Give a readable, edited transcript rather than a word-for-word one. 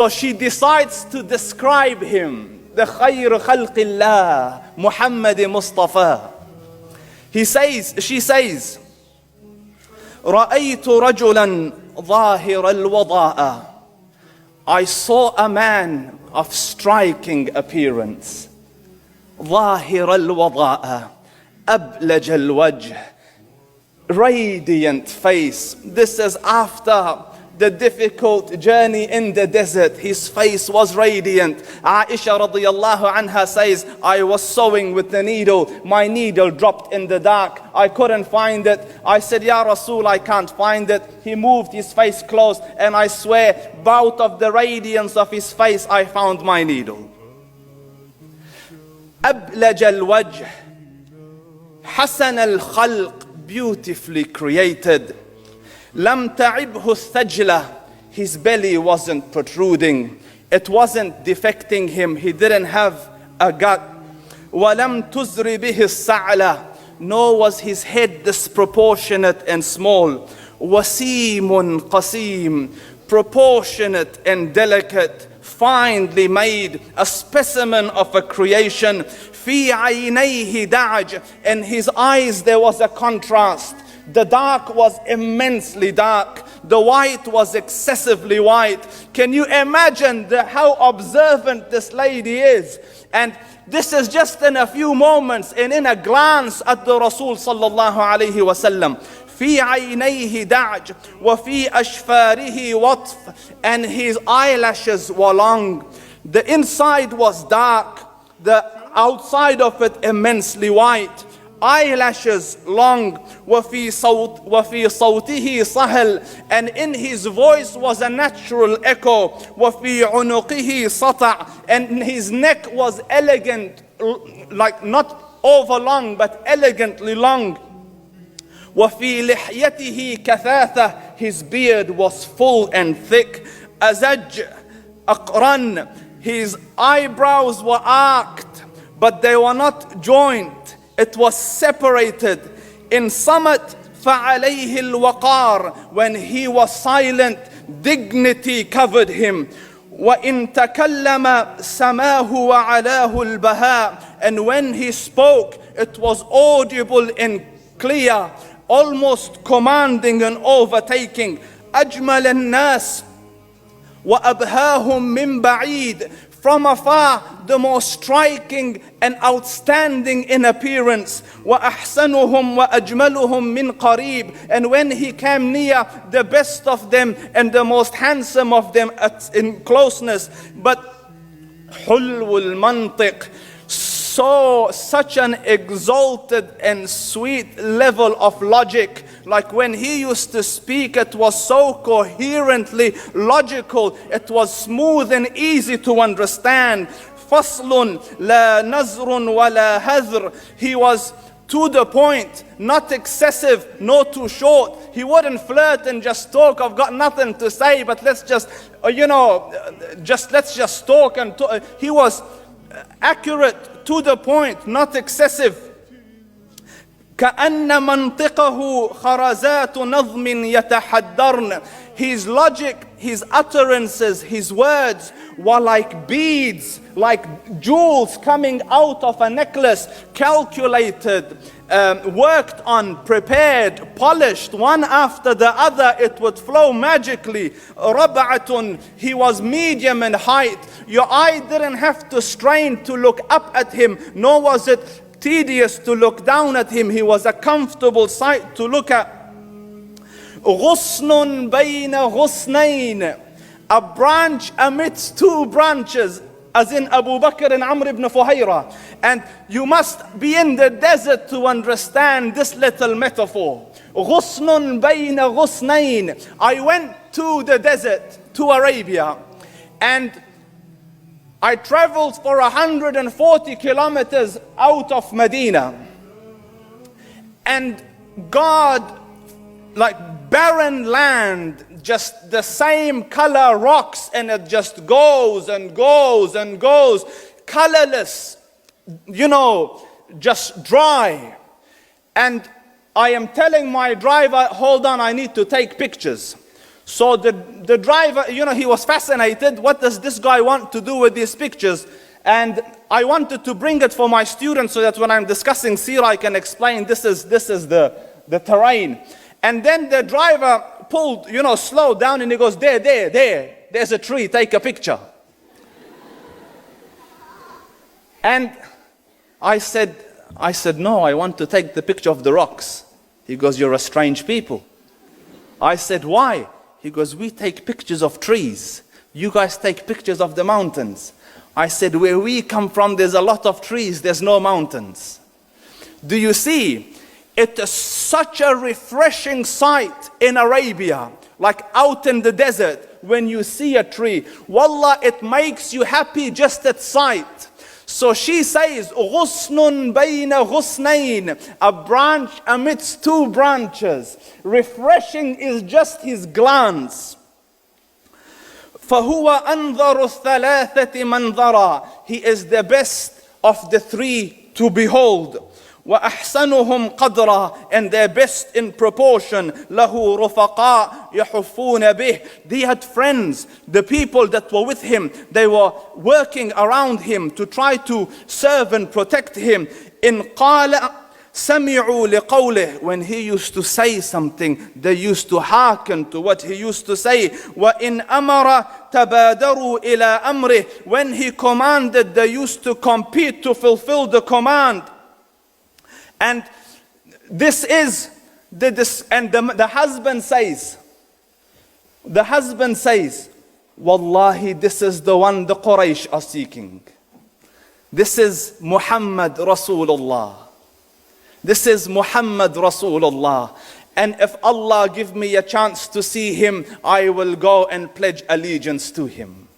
So she decides to describe him, the khayr khalqillah, Muhammad Mustafa. She says, رأيت رجلا ظاهر الوضاء. I saw a man of striking appearance. ظاهر الوضاء أبلج الوجه, radiant face. This is after the difficult journey in the desert. His face was radiant. Aisha radiyallahu anha says, I was sewing with the needle. My needle dropped in the dark. I couldn't find it. I said, Ya Rasul, I can't find it. He moved his face close, and I swear, out of the radiance of his face, I found my needle. أبلج الوجه حسن الخلق, beautifully created. لم تعبه الثجلة, his belly wasn't protruding. It wasn't defecting him. He didn't have a gut. ولم تزر به السعلة, nor was his head disproportionate and small. وسيم قسيم, proportionate and delicate, finely made, a specimen of a creation. في عينيه دعج, in his eyes there was a contrast. The dark was immensely dark. The white was excessively white. Can you imagine how observant this lady is? And this is just in a few moments and in a glance at the Rasul sallallahu alayhi wasallam. في عينيه دعج وفي أشفاره وطف, and his eyelashes were long. The inside was dark, the outside of it immensely white. Eyelashes long. وفي صوته صهل, and in his voice was a natural echo. وفي عنقه سطع, and his neck was elegant, like not over long but elegantly long. وفي لحيته كثاثة, his beard was full and thick. أزج أقرن, his eyebrows were arched but they were not joined. It was separated. In summit فعليه الوقار, when he was silent, dignity covered him. وإن تكلم سماه وعلاه البهاء, and when he spoke it was audible and clear, almost commanding and overtaking. أجمل الناس وأبهاهم من بعيد, from afar the most striking and outstanding in appearance. وأحسنهم وأجملهم من قريب, and when he came near, the best of them and the most handsome of them in closeness. But حلو المنطق, such an exalted and sweet level of logic. Like when he used to speak, it was so coherently logical. It was smooth and easy to understand. فصل لا نزر ولا هذر, he was to the point, not excessive, nor too short. He wouldn't flirt and just talk, I've got nothing to say, but let's just, let's just talk and talk. He was accurate, to the point, not excessive. كأن منطقه خرزات نظم يتحدرن, his logic, his utterances, his words were like beads, like jewels coming out of a necklace, calculated, worked on, prepared, polished, one after the other. It would flow magically. ربعة, he was medium in height. Your eye didn't have to strain to look up at him, nor was it tedious to look down at him. He was a comfortable sight to look at. غصن بين غصنين, a branch amidst two branches, as in Abu Bakr and Amr ibn Fuhayra. And you must be in the desert to understand this little metaphor. غصن بين غصنين, I went to the desert, to Arabia, and I traveled for 140 kilometers out of Medina. And God, like barren land, just the same color rocks, and it just goes and goes and goes, colorless, just dry. And I am telling my driver, hold on, I need to take pictures. So the driver, he was fascinated. What does this guy want to do with these pictures? And I wanted to bring it for my students so that when I'm discussing seerah, I can explain this is the terrain. And then the driver pulled, slowed down, and he goes, there's a tree, take a picture. And I said, no, I want to take the picture of the rocks. He goes, you're a strange people. I said, why? He goes, we take pictures of trees. You guys take pictures of the mountains. I said, where we come from, there's a lot of trees, there's no mountains. Do you see? It is such a refreshing sight in Arabia, like out in the desert, when you see a tree. Wallah, it makes you happy just at sight. So she says, غُصْنٌ بَيْنَ غُصْنَيْن, a branch amidst two branches. Refreshing is just his glance. فَهُوَ أَنْظَرُ الثَّلَاثَةِ مَنْظَرًا, he is the best of the three to behold. وَأَحْسَنُهُمْ قَدْرًا, and their best in proportion. لَهُ رُفَقَاء يَحُفُّونَ بِهِ, they had friends, the people that were with him, they were working around him to try to serve and protect him. إِنْ قَالَ سَمِعُوا لِقَوْلِهِ, when he used to say something, they used to hearken to what he used to say. وَإِنْ أَمَرَ تَبَادَرُوا إِلَىٰ أَمْرِهِ, when he commanded, they used to compete to fulfill the command. And this is the husband says, Wallahi, this is the one the Quraysh are seeking. This is Muhammad Rasulullah. This is Muhammad Rasulullah. And if Allah give me a chance to see him, I will go and pledge allegiance to him.